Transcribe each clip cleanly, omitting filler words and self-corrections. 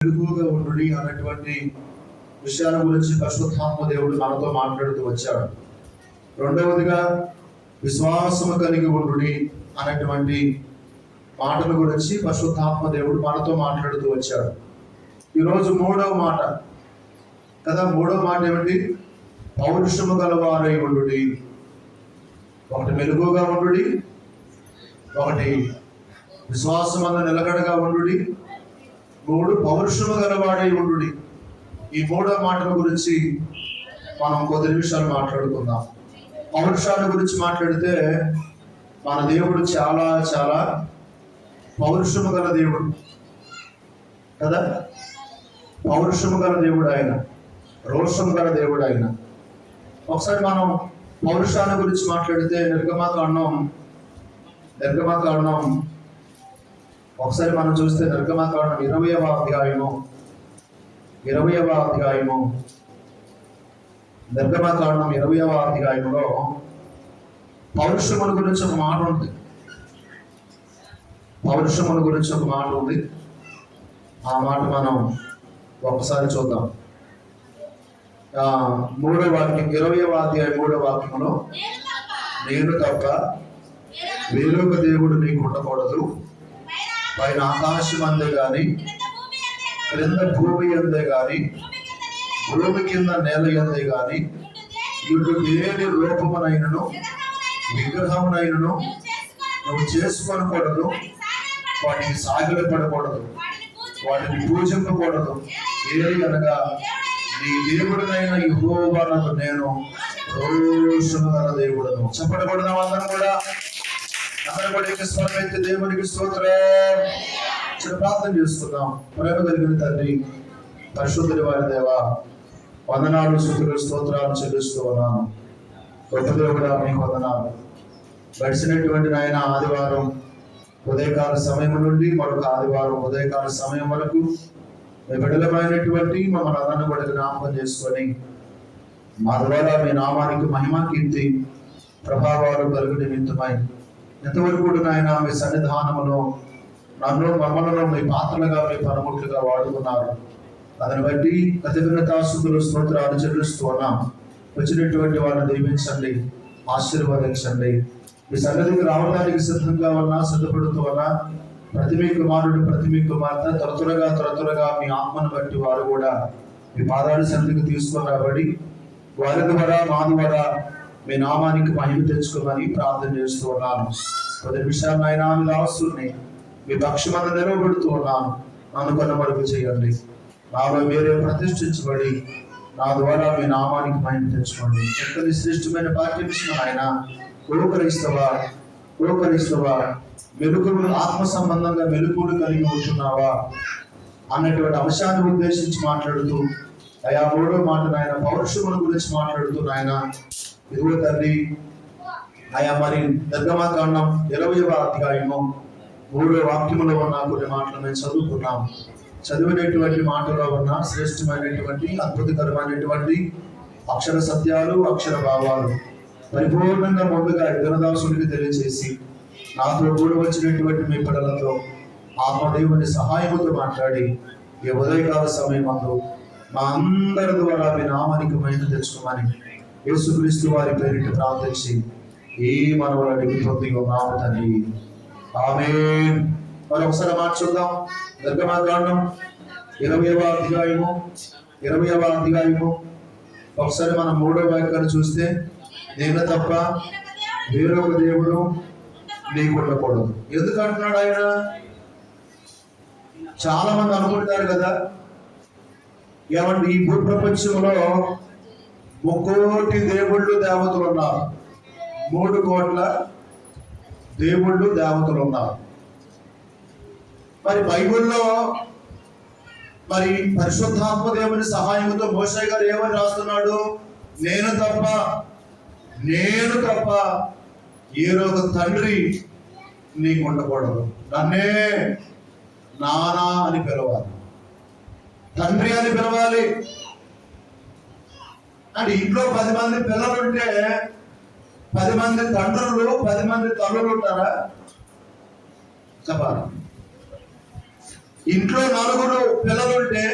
మెలుగుగా ఉండు అన్నటువంటి విషయాల గురించి పరిశుద్ధాత్మ దేవుడు మనతో మాట్లాడుతూ వచ్చాడు. రెండవదిగా విశ్వాసము కలిగి ఉండు అన్నటువంటి మాటల గురించి పరిశుద్ధాత్మ దేవుడు మనతో మాట్లాడుతూ వచ్చాడు. ఈరోజు మూడవ మాట కదా. మూడవ మాట ఏమిటి? పౌరుషము గలవారై ఉండు. ఒకటి మెలుగుగా ఉండు, ఒకటి విశ్వాసమందు నిలకడగా ఉండు, మూడు పౌరుషము గలవాడై ఉండు. ఈ మూడో మాటల గురించి మనం కొద్ది నిమిషాలు మాట్లాడుకుందాం. పౌరుషాల గురించి మాట్లాడితే మన దేవుడు చాలా చాలా పౌరుషము గల దేవుడు కదా. పౌరుషము గల దేవుడు ఆయన, రోషం గల దేవుడు ఆయన. ఒకసారి మనం పౌరుషాల గురించి మాట్లాడితే నిర్గమకాండం ఒకసారి మనం చూస్తే నిర్గమకాండం 20వ అధ్యాయము నిర్గమకాండం 20వ అధ్యాయంలో పౌరుషముల గురించి ఒక మాట ఉంది. పౌరుషముల గురించి ఒక మాట ఉంది. ఆ మాట మనం ఒకసారి చూద్దాం. 3వ వాక్యం, 20వ అధ్యాయం 3వ వాక్యంలో, నేను తప్ప వేరొక దేవుడు నీకు ఉండకూడదు, పైన ఆకాశం అందే గాని, క్రింద భూమి అందే గాని, భూమి కింద నేల అందే గాని, ఇటు దేని రూపమునైనను విగ్రహమునైనను నువ్వు చేసుకొనకూడదు, వాటికి సాగిలపడకూడదు, వాటిని పూజింపకూడదు. ఏది అనగా నీ దేవుడినైన యెహోవాను నేను రోషము గల దేవుడను. చెప్పకూడదు. అందరం కూడా స్వరమైతే దేవునికి స్తోత్రం. ప్రార్థన చేస్తున్నాం. ప్రేమ కలిగిన తండ్రి, పరిశుద్ధుడి వారి దేవా, వందనాలు, స్తుతులు, స్తోత్రాలు చెల్లిస్తూ ఉన్నాను. గొప్ప దేవుడా మీకు వందనాలు. గడిచినటువంటి నాయన ఆదివారం ఉదయకాల సమయం నుండి మరొక ఆదివారం ఉదయకాల సమయం వరకు మీ బిడ్డలమైనటువంటి మమ్మల్ని అందరిని కూడా జ్ఞాపకం చేసుకొని మా ద్వారా మీ నామానికి మహిమ, కీర్తి, ప్రభావాలు కలుగు నిమిత్తమై ఎంతవరకు కూడా నాయన మీ సన్నిధానములో మమ్మల్ని మీ పాత్రలుగా, మీ పరముట్లుగా వాడుకున్నారు. దాన్ని బట్టి కృతజ్ఞతాస్తుతులు, స్తోత్రాలు చెల్లిస్తూ ఉన్నాం. వచ్చినటువంటి వాళ్ళని దీవించండి, ఆశీర్వదించండి. మీ సన్నిధికి రావడానికి సిద్ధంగా ఉన్నా, సిద్ధపడుతూ ఉన్నా ప్రతి మీ కుమారుడు, ప్రతి మీ కుమార్తె త్వరగా మీ ఆత్మను బట్టి వారు కూడా మీ పాదాల సన్నిధికి తీసుకొని రాబడి వారి ద్వారా మా ద్వారా మీ నామానికి మహిమ తెచ్చుకోమని ప్రార్థన చేస్తూ ఉన్నాను. కొద్ది విషయాన్ని ఆయన మీ దాసుని మీ పక్షమంతా నిలవబెడుతూ ఉన్నాను. నన్ను కనుమరుగు చేయండి. నాలో వేరే ప్రతిష్ఠించబడి నా ద్వారా మీ నామానికి మహిమ తెచ్చుకోండి. చక్కని శ్రేష్టమైన పాఠ్యాంశం ఆయన ఓకరిస్తావా మెలుకులు ఆత్మ సంబంధంగా మెలుకులు కలిగి ఉంటున్నావా అన్నటువంటి అంశాన్ని ఉద్దేశించి మాట్లాడుతూ అయా మూడో మాట నాయన పౌరుషముల గురించి మాట్లాడుతూ నాయన ఇదిగో తండ్రి అయా మరి నిర్గమకాండం 20వ అధ్యాయము 3వ వాక్యములో ఉన్న కొన్ని మాటలు మేము చదువుకున్నాం. చదివినటువంటి మాటలో ఉన్న శ్రేష్టమైనటువంటి అద్భుతకరమైనటువంటి అక్షర సత్యాలు, అక్షర భావాలు పరిపూర్ణంగా ముందుగా యుగనదాసునికి తెలియజేసి నాతో కూడా వచ్చినటువంటి మీ పిల్లలతో ఆత్మదేవుని సహాయముతో మాట్లాడి ఈ ఉదయకాల సమయమందు మా అందరి ద్వారా మీ నామానికి మహిమ తెచ్చుకోమని యేసుక్రీస్తు వారి పేరిట ప్రార్థించి ఈ మనవలు అడిగి పొంది ఉన్నాము తండ్రి. ఆమేన్. మరొకసారి మాట చూద్దాం. నిర్గమకాండం 20వ అధ్యాయము ఒకసారి మనం 3వ వాక్యాన్ని చూస్తే, నేను తప్ప వేరొక దేవుడు నీకు ఉండకూడదు. ఎందుకు అంటున్నాడు ఆయన? చాలా మంది అనుకుంటారు కదా, ఏమంటే ఈ భూప్రపంచంలో 3 కోటి దేవుళ్ళు దేవతలు ఉన్నారు, 3 కోట్ల దేవుళ్ళు దేవతలు ఉన్నారు. మరి బైబిల్లో మరి పరిశుద్ధాత్మ దేవుని సహాయంతో మోషే గారు ఏమని రాస్తున్నాడు? నేను తప్ప ఏరొక తండ్రి నీకు ఉండకూడదు, నన్నే నానా అని పిలవాలి, తండ్రి అని పిలవాలి. అంటే ఇంట్లో 10 మంది పిల్లలుంటే 10 మంది తండ్రులు 10 మంది తల్లులు ఉంటారా? చెప్పాలి. ఇంట్లో నలుగురు పిల్లలుంటే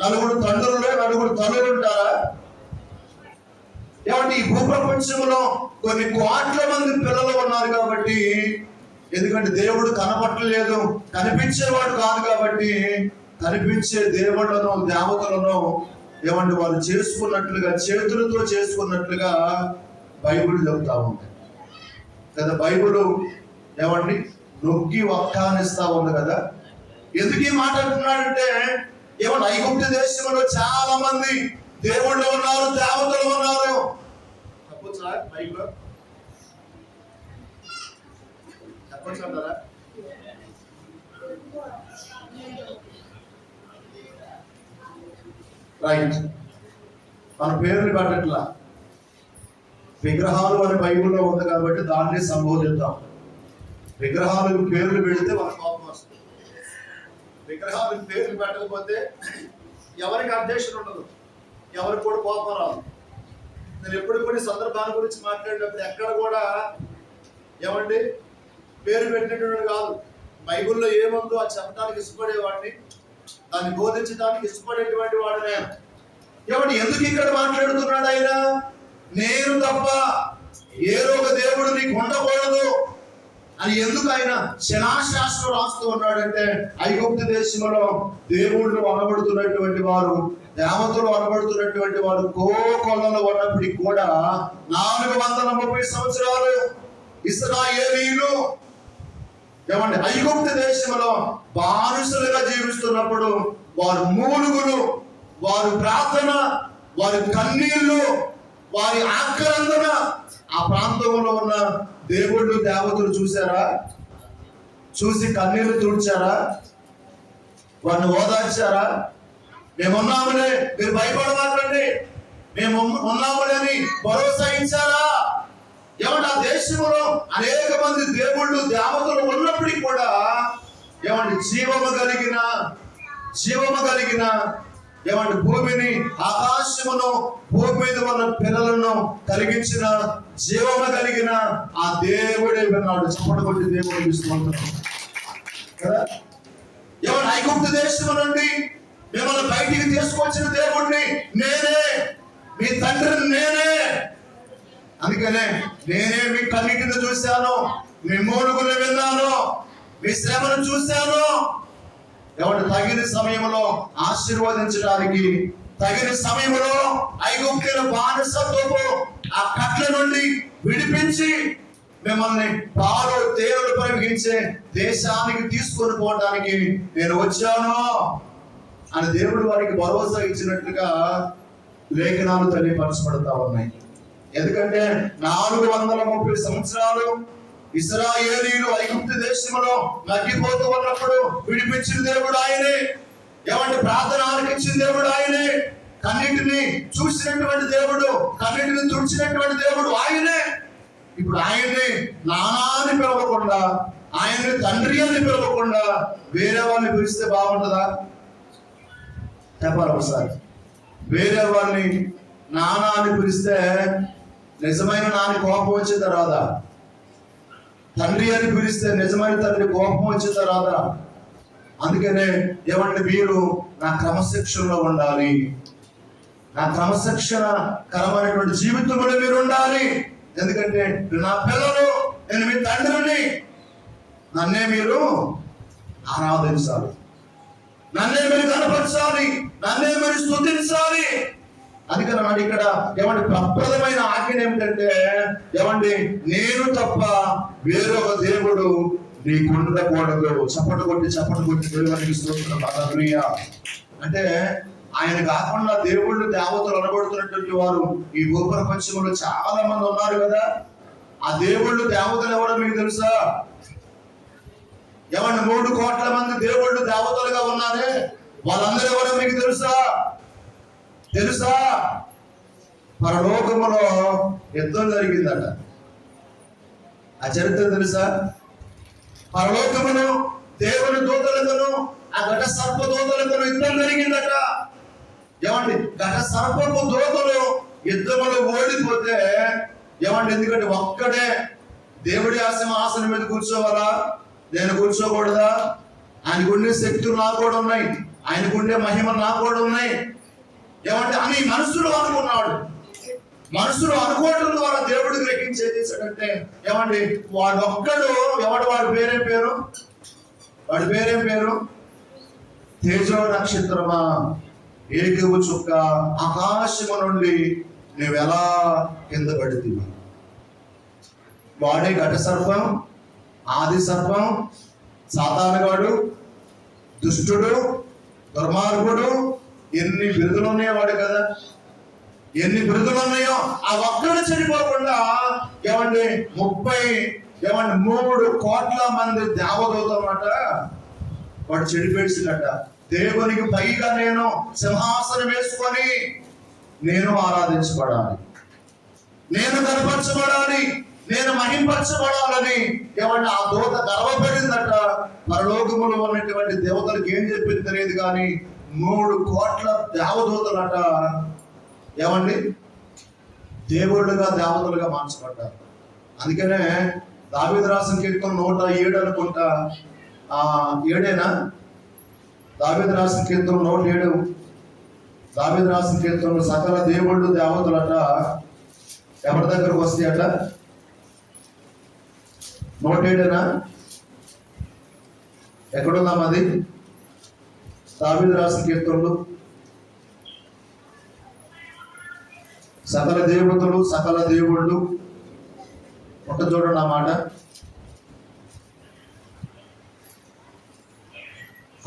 నలుగురు తండ్రులు నలుగురు తల్లులు ఉంటారా? ఏమంటే ఈ భూప్రపంచంలో కొన్ని కోట్ల మంది పిల్లలు ఉన్నారు కాబట్టి, ఎందుకంటే దేవుడు కనపట్టలేదు, కనిపించేవాడు కాదు కాబట్టి, కనిపించే దేవుళ్ళను దేవతలను ఏమంటే వాళ్ళు చేసుకున్నట్లుగా, చేతులతో చేసుకున్నట్లుగా బైబిల్ చెబుతా ఉంది కదా. బైబిల్ ఏమండి నొక్కి వక్కానిస్తా ఉంది కదా. ఎందుకు ఈ మాట అంటున్నాడంటే, ఏమన్నా ఐగుప్తు దేశంలో చాలా మంది దేవుళ్ళు ఉన్నారు, దేవతలు ఉన్నారు. చెప్పొచ్చా బైబిల్? చెప్పొచ్చు అంటారా? రైట్. మన పేర్లు పెట్టట్లా, విగ్రహాలు అని బైబిల్లో ఉంది కాబట్టి దాన్ని సంబోధిద్దాం. విగ్రహాలకు పేర్లు పెడితే మన కోపం వస్తుంది. విగ్రహాలకు పేర్లు పెట్టకపోతే ఎవరికి అధ్యక్షుడు ఉండదు, ఎవరికి కూడా కోపం రాదు. నేను ఎప్పుడు కొన్ని సందర్భాల గురించి మాట్లాడేటప్పుడు ఎక్కడ కూడా ఏమండి పేరు పెట్టినటువంటి కాదు. బైబిల్లో ఏముందో అది చెప్పడానికి ఇష్టపడేవాడిని, దాన్ని బోధించడానికి ఇష్టపడేటువంటి వాడినే. ఏమండి ఎందుకు ఇక్కడ మాట్లాడుతున్నాడు ఆయన? నేను తప్ప ఏరొక దేవుడు నీకు ఉండకూడదు అని ఎందుకు ఆయన శిలాశాస్త్రం రాస్తూ ఉన్నాడంటే, ఐగుప్తు దేశంలో దేవుళ్ళు అనబడుతున్నటువంటి వారు, దేవతలు అనబడుతున్నటువంటి వారు కోకొల్లలో ఉన్నప్పటికీ కూడా 430 సంవత్సరాలు ఇశ్రాయేలీయులు ఏమండి ఐగుప్తు దేశంలో బానిసలుగా జీవిస్తున్నప్పుడు వారు మూలుగులు, వారి ప్రార్థన, వారి కన్నీళ్లు, వారి ఆక్రందన ఆ ప్రాంతంలో ఉన్న దేవుళ్ళు దేవతలు చూసారా? చూసి కన్నీళ్లు తుడిచారా? వారిని ఓదార్చారా? మేమున్నాములే, మీరు భయపడమాకండి, మేము ఉన్నాములే అని భరోసా ఇచ్చారా? ఏమంటే ఆ దేశంలో అనేక మంది దేవుళ్ళు దేవతలు ఉన్నప్పటికీ కూడా ఏమంటే జీవము కలిగిన ఏమంటే భూమిని, ఆకాశమును, భూమి మీద ఉన్న పిల్లలను కలిగించిన జీవము కలిగిన ఆ దేవుడే విన్నాడు. చప్పట కొట్టి దేవుడు తీసుకుంటున్నాడు కదా. ఏమన్నా ఐగుప్తు దేశం నుండి మిమ్మల్ని బయటికి తీసుకొచ్చిన దేవుడిని నేనే, మీ తండ్రిని నేనే. అందుకనే నేనే మీ కన్నిటిని చూశాను, మీ మూలుగులు విన్నాను, మీ శ్రమను చూశాను. ఎవరు తగిన సమయంలో ఆశీర్వదించడానికి, తగిన సమయంలో ఐగుప్తుల బానిసత్వపు ఆ కట్ల నుండి విడిపించి మిమ్మల్ని పాలు తేనెలు ప్రవహించే దేశానికి తీసుకొని పోవడానికి నేను వచ్చాను అని దేవుడు వారికి భరోసా ఇచ్చినట్లుగా లేఖనాలు తెలియపరచబడతా ఉన్నాయి. ఎందుకంటే 430 సంవత్సరాలు ఇశ్రాయేలీయులు ఐగుప్తు దేశంలో నగ్గిపోతూ ఉన్నప్పుడు విడిపించిన దేవుడు ఆయనే. ఏమంటే ప్రార్థన ఆలకించిన దేవుడు ఆయనే. కన్నిటిని చూసినటువంటి దేవుడు, కన్నిటిని తుడిచినటువంటి దేవుడు ఆయనే. ఇప్పుడు ఆయన్ని నానాన్ని పిలవకుండా, ఆయన్ని తండ్రి అని పిలవకుండా వేరే వాళ్ళని పిలిస్తే బాగుంటుందా? చెప్పాలి ఒకసారి. వేరే వాళ్ళని నానా అని పిలిస్తే నిజమైన నాని కోపం వచ్చిన తర్వాత, తండ్రి అని పిలిస్తే నిజమైన తండ్రి కోపం వచ్చిన తర్వాత. అందుకనే ఏమంటే మీరు నా క్రమశిక్షణలో ఉండాలి, నా క్రమశిక్షణ కరమైనటువంటి జీవితంలో మీరు ఉండాలి. ఎందుకంటే నా పిల్లలు, నేను మీ తండ్రిని, నన్నే మీరు ఆరాధించాలి, నన్నే మీరు కనపరచాలి, నన్నే మీరు స్తుతించాలి. అందుకని నాడు ఇక్కడ ఏమంటే ప్రప్రదమైన ఆజ్ఞ ఏమిటంటే, ఏమండి నేను తప్ప వేరొక దేవుడు నీకు ఉండకూడదు. చప్పట కొట్టి దేవునికి స్తోత్రం. హల్లెలూయా. అంటే ఆయన కాకుండా దేవుళ్ళు దేవతలు అనబడుతున్నటువంటి వారు ఈ భూప్రపంచంలో చాలా మంది ఉన్నారు కదా. ఆ దేవుళ్ళు దేవతలు ఎవరో మీకు తెలుసా? ఏమంటే 3 కోట్ల మంది దేవుళ్ళు దేవతలుగా ఉన్నారే, వాళ్ళందరూ ఎవరో మీకు తెలుసా? పరలోకములో యుద్ధం జరిగిందట. ఆ చరిత్ర తెలుసా? పరలోకమును దేవుని దూతలకును ఆ ఘట సర్ప దూతలకును యుద్ధం జరిగిందట. ఏమండి ఘట సర్పపు దూతలు యుద్ధములో ఓడిపోతే ఏమండి, ఎందుకంటే ఒక్కడే దేవుడి ఆసనం మీద కూర్చోవాలా, నేను కూర్చోకూడదా? ఆయనకుండే శక్తులు నాకు కూడా ఉన్నాయి, ఆయనకుండే మహిమలు నాకు కూడా ఉన్నాయి. ఏమంటే అని మనసులో అనుకున్నాడు. మనసులో అనుకోవడం ద్వారా దేవుడు గ్రహించేది చేశాడంటే ఏమండి, వాడు ఒక్కడు వాడి పేరేం పేరు? వాడి పేరేం పేరు? తేజో నక్షత్రమా, ఏకవు చుక్క, ఆకాశము నుండి నువ్వెలా కింద పడితివి. వాడే ఘట సర్పం, ఆది సర్పం, సాతానుగాడు, దుష్టుడు, దుర్మార్గుడు. ఎన్ని బిరుదులు ఉన్నాయో వాడు కదా, ఎన్ని బిరుదులు ఉన్నాయో. ఆ ఒక్కడు చనిపోకుండా ఏమండి 3 కోట్ల మంది దేవదూతలన్నమాట వాడు చెడిపేసినట్ట. దేవునికి పైగా నేను సింహాసనం వేసుకొని నేను ఆరాధించబడాలి, నేను కనపరచబడాలి, నేను మహింపరచబడాలని ఏమంటే ఆ దూత గర్వపడిందట. పరలోకములో ఉన్నటువంటి దేవతలకు ఏం చెప్పింది తెలియదు కానీ 3 కోట్ల దేవదూతలట ఏమండి దేవుళ్ళుగా దేవతలుగా మార్చబడ్డారు. అందుకనే దావీదు రాసిన కీర్తన 107 అనుకుంటా, 7 దావీదు రాసిన కీర్తన 107. దావీదు రాసిన కీర్తనలు సకల దేవుళ్ళు దేవతలట ఎవరి దగ్గరకు వస్తాయట? 107 ఎక్కడున్నాం? అది దావీదు రాసిన కీర్తనలు సకల దేవతలు సకల దేవుళ్ళు ఒక చూడండి ఆ మాట.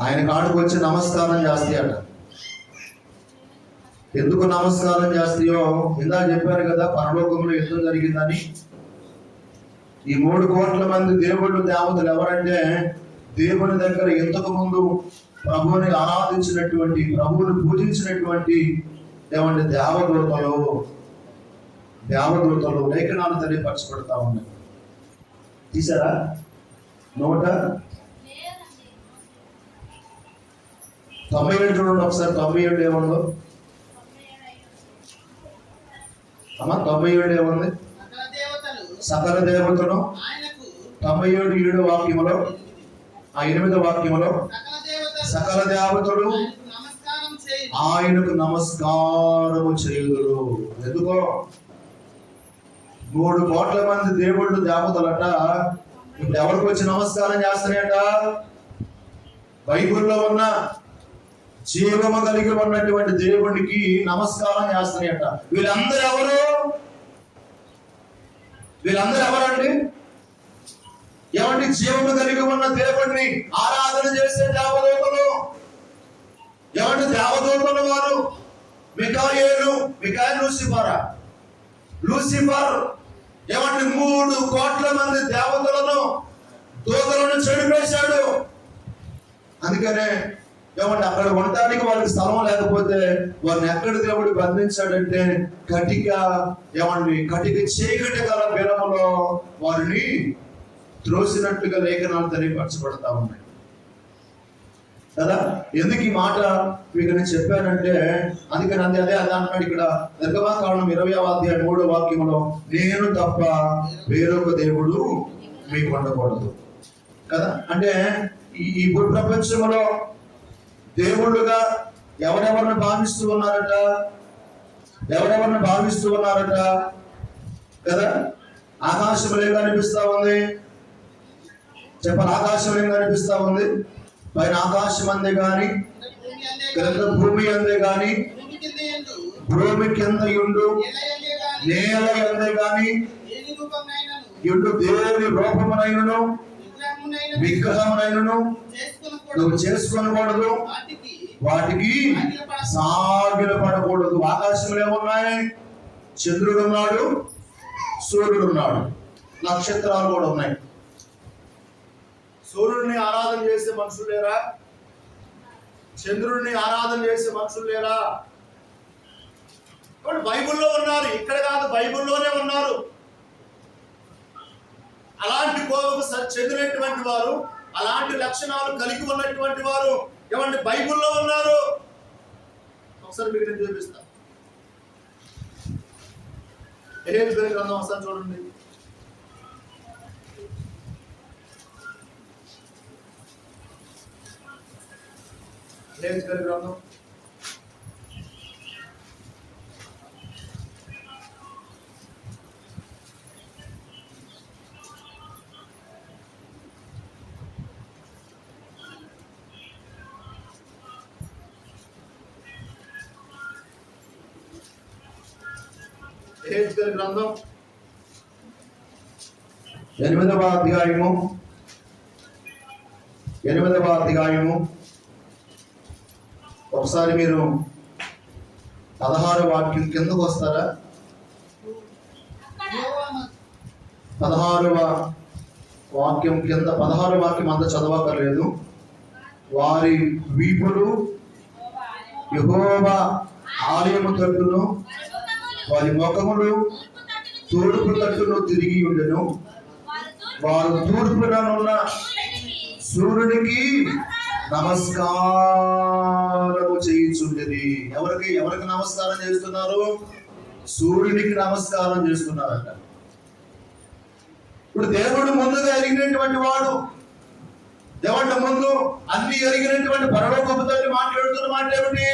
ఆయన కాడికి వచ్చి నమస్కారం చేస్తాయట. ఎందుకు నమస్కారం చేస్తాయో ఇందాక చెప్పారు కదా, పరలోకంలో యుద్ధం జరిగిందని. ఈ 3 కోట్ల మంది దేవుళ్ళు దేవతలు ఎవరంటే దేవుని దగ్గర ఇంతకు ముందు ప్రభువుని ఆరాధించినటువంటి, ప్రభువుని పూజించినటువంటి ఏమంటే దేవదూతలు లేఖనాలు తెలియపరచబడతా ఉన్నాయి. తీసారా? 197 చూడండి ఒకసారి. 97 ఏముందో అమ్మా? 97 ఏముంది? సకల దేవతలు 97 వాక్యములో, 8వ వాక్యములో సకల దేవతలు ఆయనకు నమస్కారము చేయుదురు. ఎందుకో 3 కోట్ల మంది దేవుళ్ళు దేవతలట ఇప్పుడు ఎవరికి వచ్చి నమస్కారం చేస్తున్నాయట? బైబిల్లో ఉన్న జీవము కలిగి ఉన్నటువంటి దేవుడికి నమస్కారం చేస్తున్నాయట. వీళ్ళందరూ ఎవరండి? ఏమంటే జీవము కలిగి ఉన్న దేవుడిని ఆరాధన చేసే దేవదూతలు. ఏమంటే దేవదూతలు వారు మిఖాయేలు లూసిఫర్ ఏమంటే 3 కోట్ల మంది దేవతలను దూతలను చెడిపేశాడు. అందుకనే ఏమంటే అక్కడ ఉండటానికి వాళ్ళకి స్థలం లేకపోతే వారిని ఎక్కడ దేవుడు బంధించాడంటే కటిక చీకటి గల బిలములో వారిని త్రోసినట్లుగా లేఖనాలు తెలియపరచబడతా ఉన్నాయి కదా. ఎందుకు ఈ మాట మీకు నేను చెప్పానంటే అందుకని అదే అంటున్నాడు ఇక్కడ నిర్గమకాండం 20వ అధ్యాయం 3వ వాక్యంలో, నేను తప్ప వేరొక దేవుడు మీకు ఉండకూడదు కదా. అంటే ఈ భూ ప్రపంచంలో దేవుళ్ళుగా ఎవరెవరిని భావిస్తూ ఉన్నారట కదా. ఆకాశం ఏం కనిపిస్తా ఉంది? చెప్పాలి. ఆకాశం ఏం కనిపిస్తా ఉంది? పైన ఆకాశం అందే గాని, క్రింద భూమి అందే గాని, భూమి కింద యుండు నేల అందే గాని యుండు దేవుని రూపమునైనను విగ్రహమునైనను నువ్వు చేసుకొనకూడదు, వాటికి సాగిల పడకూడదు. ఆకాశంలో ఏమున్నాయి? చంద్రుడు ఉన్నాడు, సూర్యుడు ఉన్నాడు, నక్షత్రాలు కూడా ఉన్నాయి. సూర్యుడిని ఆరాధన చేసే మనుషులు లేరా? చంద్రుడిని ఆరాధన చేసే మనుషులు లేరా? బైబిల్లో ఉన్నారు, ఇక్కడ కాదు, బైబిల్లోనే ఉన్నారు. అలాంటి కోవకు చెందినటువంటి వారు, అలాంటి లక్షణాలు కలిగి ఉన్నటువంటి వారు ఏమంటే బైబిల్లో ఉన్నారు. ఒకసారి మీకు నేను చూపిస్తా. ఎహెజ్కేలు గ్రంథం ఒకసారి చూడండి. హెజ్కేలు గ్రంథం హెజ్కేలు గ్రంథం 8వ అధ్యాయము 8వ అధ్యాయము ఒకసారి మీరు 16వ వాక్యం కిందకు వస్తారా? 16వ వాక్యం కింద 16వ వాక్యం అంతా చదవక్కర్లేదు. వారి వీపులు యెహోవా ఆలయము తట్టును, వారి ముఖములు తూర్పు తట్టును తిరిగి ఉండెను. వారు తూర్పుననున్న సూర్యునికి నమస్కారము చేయించుండేది. ఎవరికి నమస్కారం చేస్తున్నారు? సూర్యునికి నమస్కారం చేస్తున్నారంట. ఇప్పుడు దేవుడు ముందుగా ఎరిగినటువంటి వాడు, దేవుడి ముందు అన్ని ఎరిగినటువంటి పరలోకపు తండ్రి మాట్లాడుతున్న మాట ఏమిటి?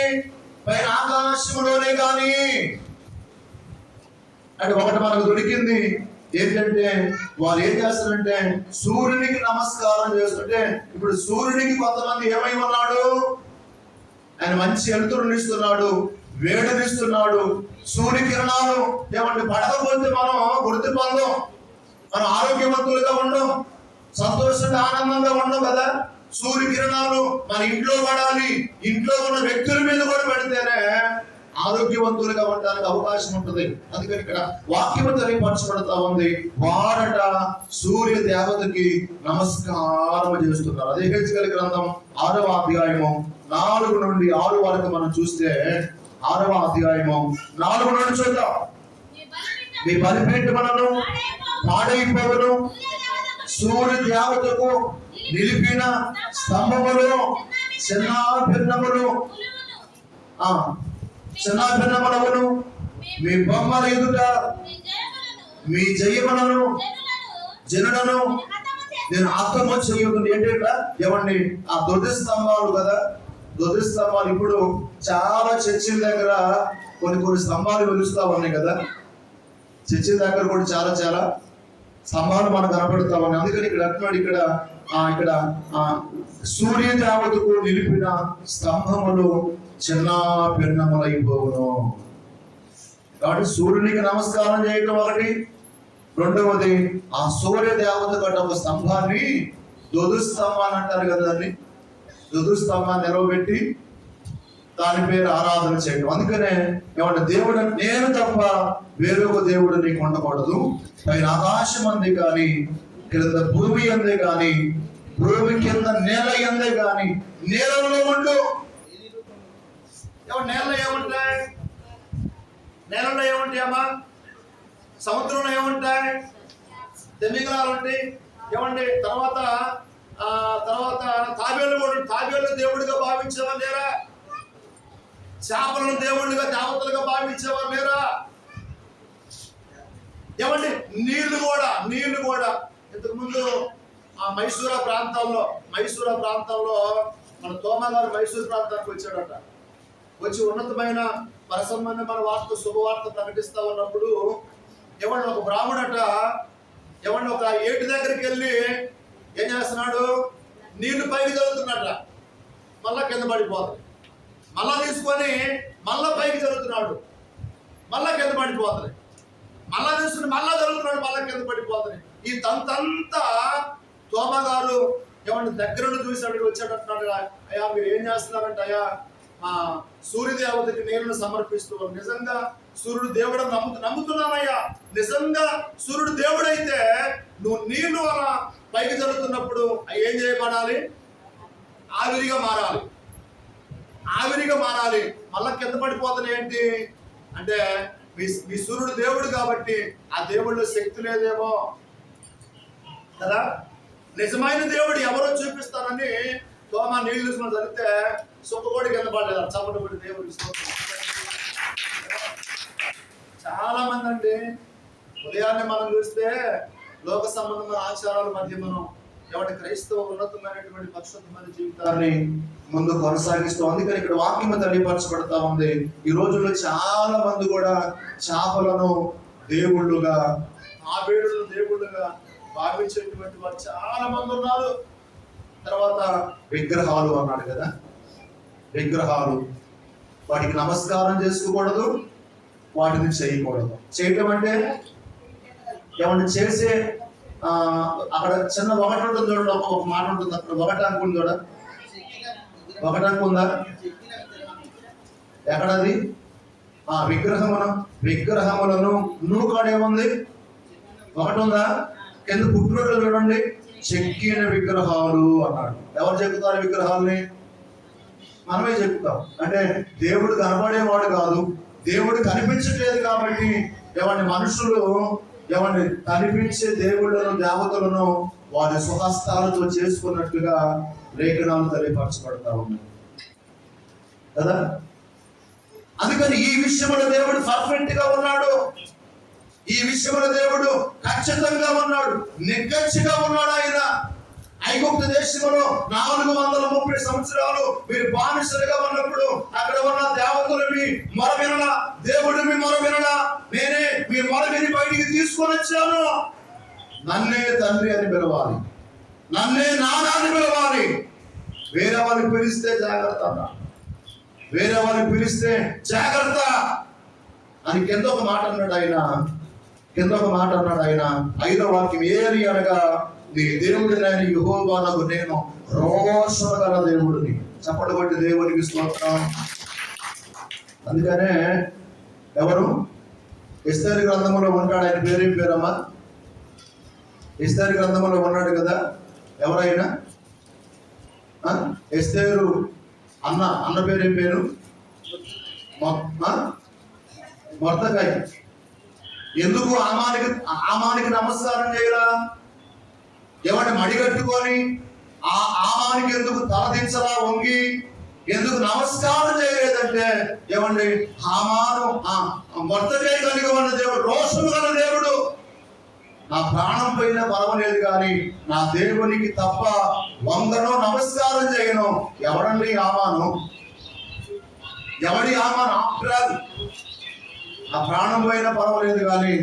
పైన ఆకాశంలోనే కానీ అంటే ఒకటి మనకు దొరికింది ఏంటంటే, వారు ఏం చేస్తారంటే సూర్యునికి నమస్కారం చేస్తుంటే, ఇప్పుడు సూర్యునికి కొంతమంది ఏమై ఉన్నాడు? ఆయన మంచి వెలుతురునిస్తున్నాడు, వేడినిస్తున్నాడు. సూర్యకిరణాలు ఏమంటే పడకపోతే మనం వృద్ధి పొందాం, మనం ఆరోగ్యవంతులుగా ఉండం, సంతోషంగా ఆనందంగా ఉండం కదా. సూర్యకిరణాలు మన ఇంట్లో పడాలి, ఇంట్లో ఉన్న వ్యక్తుల మీద కూడా పడితేనే ఆరోగ్యవంతులుగా ఉండడానికి అవకాశం ఉంటుంది. అందుకని ఇక్కడ వాక్యము తెలియపరచబడతా ఉంది. వారట సూర్య దేవతకి నమస్కారం చేస్తున్నారు. అదే హెజ్కేలు గ్రంథం 6వ అధ్యాయము 4 నుండి 6 వరకు మనం చూస్తే, 6వ అధ్యాయము 4 నుండి చూద్దాం. మీ బలిపీఠములను పాడైపోవును, సూర్య దేవతకు నిలిపిన స్తంభములు చిన్నాభిన్నములను మీ బొమ్మల ఎదుట మీ జయములను జనులను నేను అర్థము చేయకుండా. ఏంటంటే ఏమండి, ఆ దొడ్డి స్తంభాలు కదా, దొడ్డి స్తంభాలు ఇప్పుడు చాలా చర్చిల దగ్గర కొన్ని స్తంభాలు వెలుస్తా ఉన్నాయి కదా. చర్చిల దగ్గర కూడా చాలా స్తంభాలు మనకు కనపడతా ఉన్నాయి. అందుకని ఇక్కడ అంటున్నాడు, ఇక్కడ సూర్య దేవతకు నిలిపిన స్తంభములు చిన్న భిన్నములైపోవును. కాబట్టి సూర్యునికి నమస్కారం చేయటం ఒకటి. రెండవది, ఆ సూర్య దేవత గట్ట ఒక స్తంభాన్ని, దొదు స్తంభాన్ని అంటారు కదా, దాన్ని దొదు స్తంభాన్ని నిలవబెట్టి దాని పేరు ఆరాధన చేయడం. అందుకనే ఏమంటే, దేవుడు నేను తప్ప వేరొక దేవుడు నీకు ఉండకూడదు. పైన ఆకాశం అందే కానీ, కింద భూమి అందే కానీ, భూమి కింద నేల అందే కానీ, నేలలో ఉండు. నేలలో ఏముంటాయి? నేలలో ఏముంటాయి అమ్మా? సముద్రంలో ఏముంటాయి? తిమింగలాలు ఉంటాయి. ఏమండి, తర్వాత తాబేలు కూడా, తాబేలు దేవుడిగా భావించేవారు లేరా? చేపలను దేవుళ్ళుగా దేవతలుగా భావించేవారు లేరా? ఏమండి, నీళ్లు కూడా ఇంతకుముందు ఆ మైసూరా ప్రాంతాల్లో మన తోమ గారు మైసూరు ప్రాంతానికి వచ్చాడట. వచ్చి ఉన్నతమైన పరసంబంధ మన వార్త శుభవార్త ప్రకటిస్తా ఉన్నప్పుడు ఏమన్నా ఒక బ్రాహ్మణట ఒక ఏటి దగ్గరికి వెళ్ళి ఏం చేస్తున్నాడు? నీళ్లు పైకి చదువుతున్నట, మళ్ళా కింద పడిపోతుంది. మళ్ళా తీసుకొని మళ్ళా పైకి చదువుతున్నాడు, మళ్ళా కింద పడిపోతుంది. మళ్ళా తీసుకుని మళ్ళా చదువుతున్నాడు, మళ్ళా కింద పడిపోతుంది. ఈ తంతంతా తోమ గారు ఏమన్నా దగ్గరను చూసి అడిగి వచ్చాడంటున్నాడు. అయ్యా మీరు ఏం చేస్తున్నారంటే, అయ్యా మా సూర్యదేవతకి నీళ్లను సమర్పిస్తూ. నిజంగా సూర్యుడు దేవుడు నమ్ముతున్నానయ్యా. నిజంగా సూర్యుడు దేవుడైతే నువ్వు నీళ్లు అలా పైకి జరుగుతున్నప్పుడు ఏం చేయబడాలి? ఆవిరిగా మారాలి. మళ్ళా కింద పడిపోతుంది. ఏంటి అంటే, మీ సూర్యుడు దేవుడు కాబట్టి ఆ దేవుడిలో శక్తి లేదేమో కదా. నిజమైన దేవుడు ఎవరో చూపిస్తారని తోమ నీళ్లు తీసుకుని చదివితే సుఖకోడి కింద పడలేదు, చప్పటి పడి దేవుడికి చాలా మంది అండి. ఉదయాన్నే మనం చూస్తే లోక సంబంధమైన ఆచారాల మధ్య మనం ఎవరి క్రైస్తవ ఉన్నతమైనటువంటి పరిశుద్ధమైన జీవితాన్ని ముందు కొనసాగిస్తూ, అందుకని ఇక్కడ వాక్యం తెలియపరచబడతా ఉంది. ఈ రోజుల్లో చాలా మంది కూడా చేపలను దేవుళ్ళుగా, తాబేడులను దేవుళ్ళుగా భావించేటువంటి వారు చాలా మంది ఉన్నారు. తర్వాత విగ్రహాలు అన్నాడు కదా, విగ్రహాలు, వాటికి నమస్కారం చేసుకోకూడదు, వాటిని చేయకూడదు. చేయటం అంటే ఏమన్నా చేసే అక్కడ చిన్న ఒకటి ఉంటుంది చూడండి, ఒక మాట ఉంటుంది అక్కడ, ఒకటాంకు ఉంది చూడ, ఒకటాంకు ఉందా? ఎక్కడది? విగ్రహములను నూకాడేముంది? ఒకటి ఉందా? కింద పుట్టినట్లు చూడండి, చెక్కిన విగ్రహాలు అన్నాడు. ఎవరు చెక్కుతారు విగ్రహాలని? మనమే చెప్తాం. అంటే దేవుడు కనబడేవాడు కాదు, దేవుడు కనిపించట్లేదు కాబట్టి ఎవరిని మనుషులు, ఎవరిని కనిపించే దేవుళ్ళను దేవతలను వారి స్వహస్తాలతో చేసుకున్నట్లుగా లేఖనాలు తెలియపరచబడతా ఉన్నాయి కదా. అందుకని ఈ విషయంలో దేవుడు పర్ఫెక్ట్ గా ఉన్నాడు, ఈ విషయంలో దేవుడు ఖచ్చితంగా ఉన్నాడు, నిక్కచ్చిగా ఉన్నాడు. ఆయన ఐగుప్తు దేశంలో 430 సంవత్సరాలు మీరు బానిసలుగా ఉన్నప్పుడు అక్కడ ఉన్న దేవతలు మీ మొర వినలా, దేవుడు మీ మొర వినలా, నేనే మీ మొర విని బయటికి తీసుకొని వచ్చాను. నన్నే తండ్రి అని పిలవాలి, నన్నే నాన్న అని పిలవాలి. వేరే వాళ్ళని పిలిస్తే జాగ్రత్త అన్న, వేరే వాళ్ళని పిలిస్తే జాగ్రత్త అని కింద ఒక మాట అన్నాడు ఆయన. 5వ వాక్యం ఏది అనగా, నీ దేవుడినైన యెహోవానగు నేను రోషము గల దేవుడిని. చప్పట్లు కొట్టి దేవునికి స్తోత్రం. అందుకనే ఎవరు ఎస్తేరు గ్రంథంలో ఉంటాడు, ఆయన పేరేం పేరమ్మా? ఎస్తేరు గ్రంథంలో ఉన్నాడు కదా. ఎవరైనా ఎస్తేరు అన్న పేరేం పేరు? మొర్దెకై. ఎందుకు ఆమానికి నమస్కారం చేయరా? ఎవరిని మడిగట్టుకొని ఆమానికి ఎందుకు తలదించలా వంగి ఎందుకు నమస్కారం చేయలేదంటే, ఏమండి, హామాను మొర్దెకై కలిగి ఉన్న దేవుడు, రోషము గల దేవుడు. నా ప్రాణం పైన పర్వాలేదు కానీ నా దేవునికి తప్ప వందనో నమస్కారం చేయను. ఎవడండి ఆమాను? ఎవడి ఆమాను? ఆప్రాలు. నా ప్రాణం పైన పర్వాలేదు కానీ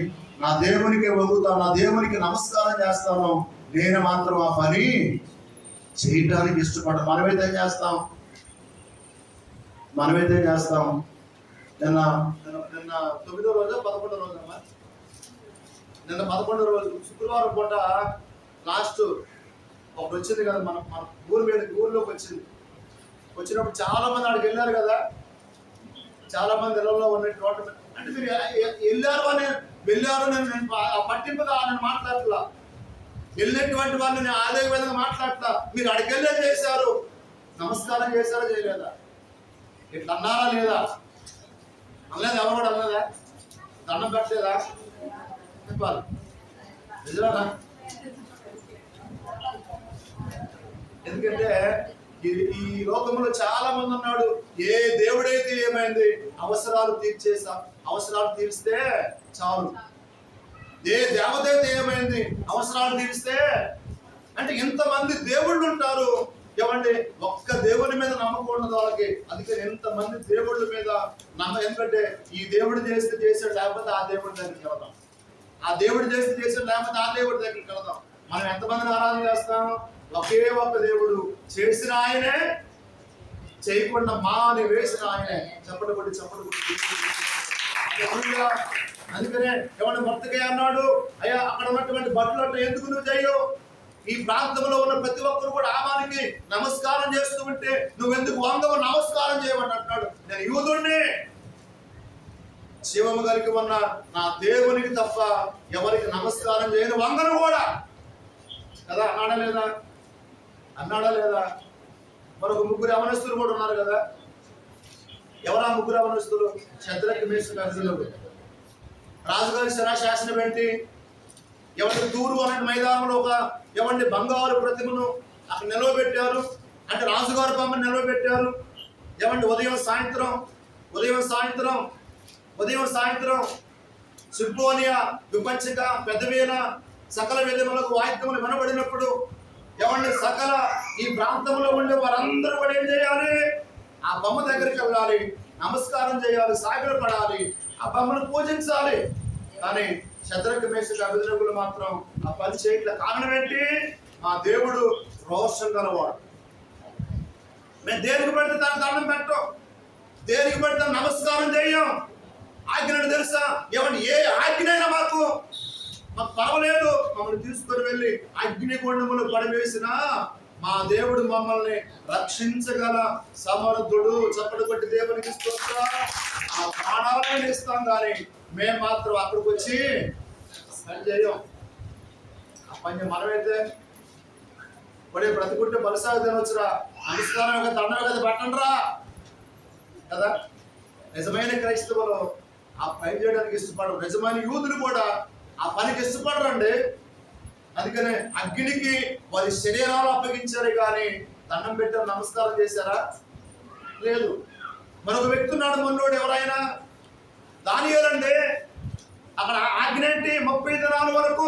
నా దేవునికి వదులుతాను, నా దేవునికి నమస్కారం చేస్తాను. నేను మాత్రం ఆ పని చేయటానికి ఇష్టపడను. మనమైతే చేస్తాం. నిన్న 9వ రోజు 11వ రోజు అమ్మా, నిన్న 11వ రోజు శుక్రవారం పూట లాస్ట్ ఒకటి వచ్చింది కదా, మన ఊరిలోకి వచ్చినప్పుడు చాలా మంది ఆడికి వెళ్ళారు కదా. చాలా మంది ఇళ్లలో ఉన్న టోటల్ అంటే మీరు వెళ్ళారు నేను పట్టింపుగా నేను మాట్లాడట్లా, వెళ్ళినటువంటి వాళ్ళు నేను అదే విధంగా మాట్లాడతా. మీరు అడిగి వెళ్ళే చేశారు, నమస్కారం చేశారా చేయలేదా? ఇట్లా అన్నారా లేదా? అనలేదు. ఎవరు కూడా అన్నదా? దండం పెట్టలేదా? చెప్పాలి నిజమేనా? ఎందుకంటే ఈ లోకంలో చాలా మంది ఉన్నాడు, ఏ దేవుడైతే ఏమైంది, అవసరాలు తీరిస్తే చాలు. ఏ దేవత అయితే ఏమైంది, అవసరాలు తీరిస్తే. అంటే ఎంతమంది దేవుళ్ళు ఉంటారు, ఏమంటే ఒక్క దేవుని మీద నమ్మకం ఉండదు వాళ్ళకి. అందుకని ఎంతమంది దేవుళ్ళ మీద ఎందుకంటే ఈ దేవుడు చేసాడు, లేకపోతే ఆ దేవుడి దగ్గరికి వెళ్దాం, ఆ దేవుడు చేసాడు, లేకపోతే ఆ దేవుడి దగ్గరికి వెళ్దాం. మనం ఎంతమందిని ఆరాధన చేస్తాం? ఒకే ఒక్క దేవుడు, చేసిన ఆయనే, చేయకుండా మాని వేసిన ఆయనే. చప్పటి కొట్టి అందుకనే ఎవరి మొర్దెకై అన్నాడు, అయ్యా అక్కడ ఉన్నటువంటి బట్టలు ఎందుకు నువ్వు చేయవు? ఈ ప్రాంతంలో ఉన్న ప్రతి ఒక్కరు కూడా ఆమానికి నమస్కారం చేస్తూ ఉంటే నువ్వెందుకు వంగవు, నమస్కారం చేయమని అంటున్నాడు. నేను యూదుడిని, శివము కలిగి ఉన్న నా దేవునికి తప్ప ఎవరికి నమస్కారం చేయను, వంగను కూడా కదా. అన్నాడా లేదా? మరొక 3 యవనస్తులు కూడా ఉన్నారు కదా. ఎవరా 3 యవనస్తులు? శద్రకు, మేషకు, అబేద్నెగో. రాజుగారి శాసనం ఏంటి? ఎవరికి తూరు అనే మైదానంలో ఎవరిని బంగారు ప్రతిమను అక్కడ నిలవబెట్టారు. అంటే రాజుగారి బొమ్మను నిలవబెట్టారు. ఏమంటే ఉదయం సాయంత్రం సింఫోనియా, విపంచక, పెద్దవీణ, సకల విధములకు వాయిద్యములు వినబడినప్పుడు ఏమండి సకల ఈ ప్రాంతంలో ఉండే వారందరూ కూడా ఏం చేయాలి? ఆ బొమ్మ దగ్గరికి వెళ్ళాలి, నమస్కారం చేయాలి, సాగిలు పడాలి, ఆ బొమ్మను పూజించాలి. కానీ శద్రక మేషక అబేద్నెగోలు మాత్రం ఆ పని చేయట్లే. కారణం ఏంటి? మా దేవుడు రోషం గలవాడు. మేము దేనికి పడితే తన దండం పెట్టం, దేనికి పడితే నమస్కారం చేయం. ఆజ్ఞను తెలుసా? ఏమండి ఏ ఆజ్ఞైనా మాకు పర్వాలేదు, మమ్మల్ని తీసుకొని వెళ్ళి అగ్నిగుండములు పడవేసిన మా దేవుడు మమ్మల్ని రక్షించగల సమర్థుడు. చప్పటి కొట్టి దేవునికి స్తోత్రం. ఆ ప్రాణాలను ఇస్తాం, కానీ మేము మాత్రం అక్కడికి వచ్చి పని చేయం. ఆ పని మనమైతే పడే బ్రతుకుంటే బలసాగు తినవచ్చురా, నమస్కారం ఒక దండం కదా పెట్టండిరా కదా. నిజమైన క్రైస్తవులు ఆ పని చేయడానికి ఇష్టపడరు. నిజమైన యూదులు కూడా ఆ పనికి ఇష్టపడరండి. అందుకనే అగ్నికి వారి శరీరాలు అప్పగించారు, కానీ దండం పెట్టారు, నమస్కారం చేశారా? లేదు. మరొక వ్యక్తి ఉన్నాడు, మొన్నోడు ఎవరైనా దానియేలండి. అక్కడ ఆజ్ఞ ఏంటి? 30 దినాల వరకు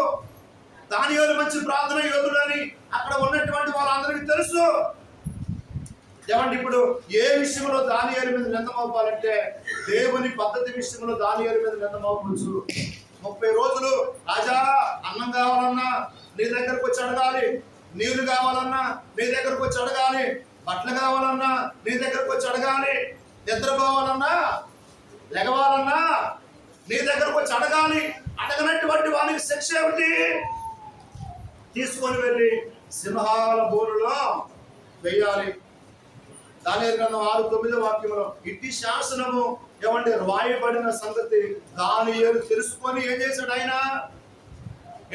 దానియేలు మంచి ప్రార్థన యోధుడు అని అక్కడ ఉన్నటువంటి వాళ్ళందరికీ తెలుసు. ఏమండి ఇప్పుడు ఏ విషయంలో దానియేలు మీద నింద మోపాలంటే దేవుని పద్ధతి విషయంలో దానియేలు మీద నింద మోపవచ్చు. 30 రోజులు రాజా అన్నం కావాలన్నా నీ దగ్గరకు వచ్చి అడగాలి, నీళ్లు కావాలన్నా నీ దగ్గరకు వచ్చి అడగాలి, బట్టలు కావాలన్నా నీ దగ్గరకు వచ్చి అడగాలి, నిద్రపోవాలన్నా లెగవాలన్నా నీ దగ్గరకు వచ్చి అడగాలి. అడగనటువంటి వానికి శిక్ష ఏమిటి? తీసుకొని వెళ్ళి సింహాల బోరులో వెయ్యాలి. దానియేలు గ్రంథం 6:9 వాక్యంలో ఇట్టి శాసనము ఏమంటే రాయబడిన సంగతి దానియేలు తెలుసుకొని ఏం చేశాడు? ఆయన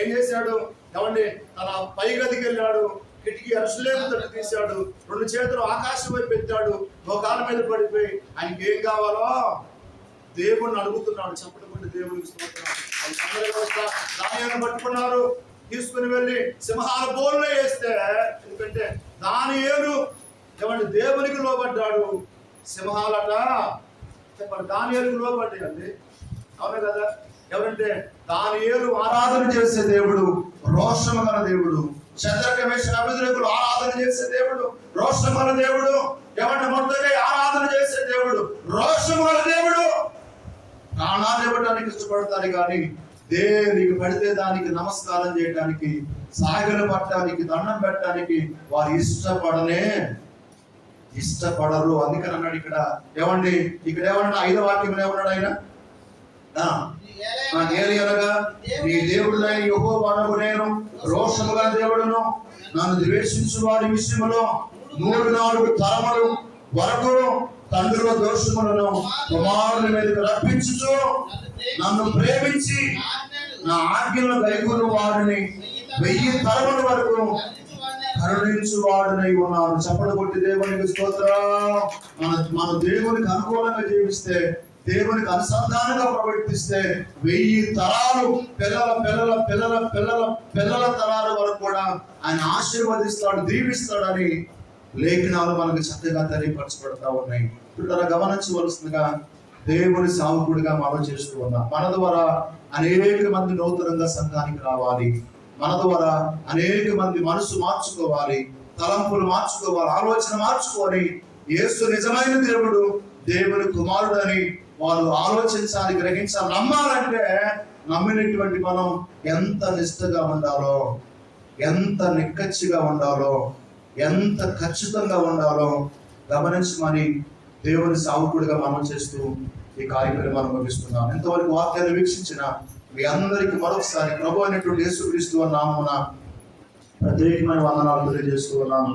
ఏం చేశాడు? ఏమండి తన పై గదికి వెళ్ళాడు, కిటికీ యెరూషలేము తట్టు తీశాడు, 2 చేతులు ఆకాశం వైపు ఎత్తాడు, మోకాళ్ళ మీద పడిపోయి ఆయనకి ఏం కావాలో దేవుణ్ణి అడుగుతున్నాడు. చెప్పకుండా దేవుడికి స్తోత్రం. దానియేలును పట్టుకున్నారు, తీసుకుని వెళ్ళి సింహాల బోరులో వేస్తే, ఎందుకంటే దానియేలు ఏమంటే దేవునికి లోబడ్డాడు. సింహాలట చెప్పండి దానియేలుకు లోబడ్డాయండి, అవును కదా. ఎవరంటే దానియేలు ఆరాధన చేసే దేవుడు రోషము గల దేవుడు. శద్రక మేషక అబేద్నెగోలు ఆరాధన చేసే దేవుడు రోషము గల దేవుడు. ఏమంటే మొర్దెకై ఆరాధన చేసే దేవుడు రోషము గల దేవుడు. ప్రాణాలు ఇవ్వడానికి ఇష్టపడతారు, కానీ దేనికి పడితే దానికి నమస్కారం చేయడానికి, సాగలు పట్టడానికి, దండం పెట్టడానికి వారు ఇష్టపడరు. అందుకని అన్నాడు ఇక్కడ. ఏమండి ఇక్కడ ఏమన్నా 5వ వాక్యంలో ఏమన్నాడు ఆయన? ఏలయనగా నీ దేవుడునైన యెహోవానగు నేను రోషముగా దేవుడును, నన్ను ద్వేషించు వారి విషయంలో 3-4 తరములు వరకు తండ్రుల దోషములను కుమారుల మీదకి రప్పించుచు నన్ను ప్రేమించి నా ఆజ్ఞలను గైకొను వారిని 1000 తరముల వరకు కరుణించు వాడునై ఉన్నాను. చప్పట్లు కొట్టి దేవునికి స్తోత్రం. మన దేవునికి అనుకూలంగా జీవిస్తే, దేవునికి అనుసంధానంగా ప్రవర్తిస్తే 1000 తరాలు పిల్లల పిల్లల పిల్లల పిల్లల పిల్లల తరాల వరకు కూడా ఆయన ఆశీర్వదిస్తాడు, దీవిస్తాడని లేఖనాలు మనకు చక్కగా తెలియపరచబడతా ఉన్నాయి. ఇప్పుడు గమనించవలసిందిగా దేవుని సావుకుడిగా మనం చేస్తూ ఉన్నాం. మన ద్వారా అనేక మంది నూతనంగా సంఘానికి రావాలి. మన ద్వారా అనేక మంది మనసు మార్చుకోవాలి, తలంపులు మార్చుకోవాలి, ఆలోచన మార్చుకొని యేసు నిజమైన దేవుడు, దేవుని కుమారుడని వాళ్ళు ఆలోచించాలి, గ్రహించాలి. నమ్మాలంటే నమ్మినటువంటి మనం ఎంత నిష్ఠగా ఉండాలో, ఎంత నిక్కచ్చిగా ఉండాలో, ఎంత ఖచ్చితంగా ఉండాలో గమనించి మరి దేవుని సావుకుడిగా మనం చేస్తూ ఈ కార్యక్రమాన్ని ముగిస్తున్నాం. ఇంతవరకు వాక్యాన్ని వీక్షించిన మీ అందరికీ మరొకసారి ప్రభు అయినటువంటి యేసుక్రీస్తు నామమున ప్రత్యేకమైన వందనాలు తెలియజేస్తూ ఉన్నాను.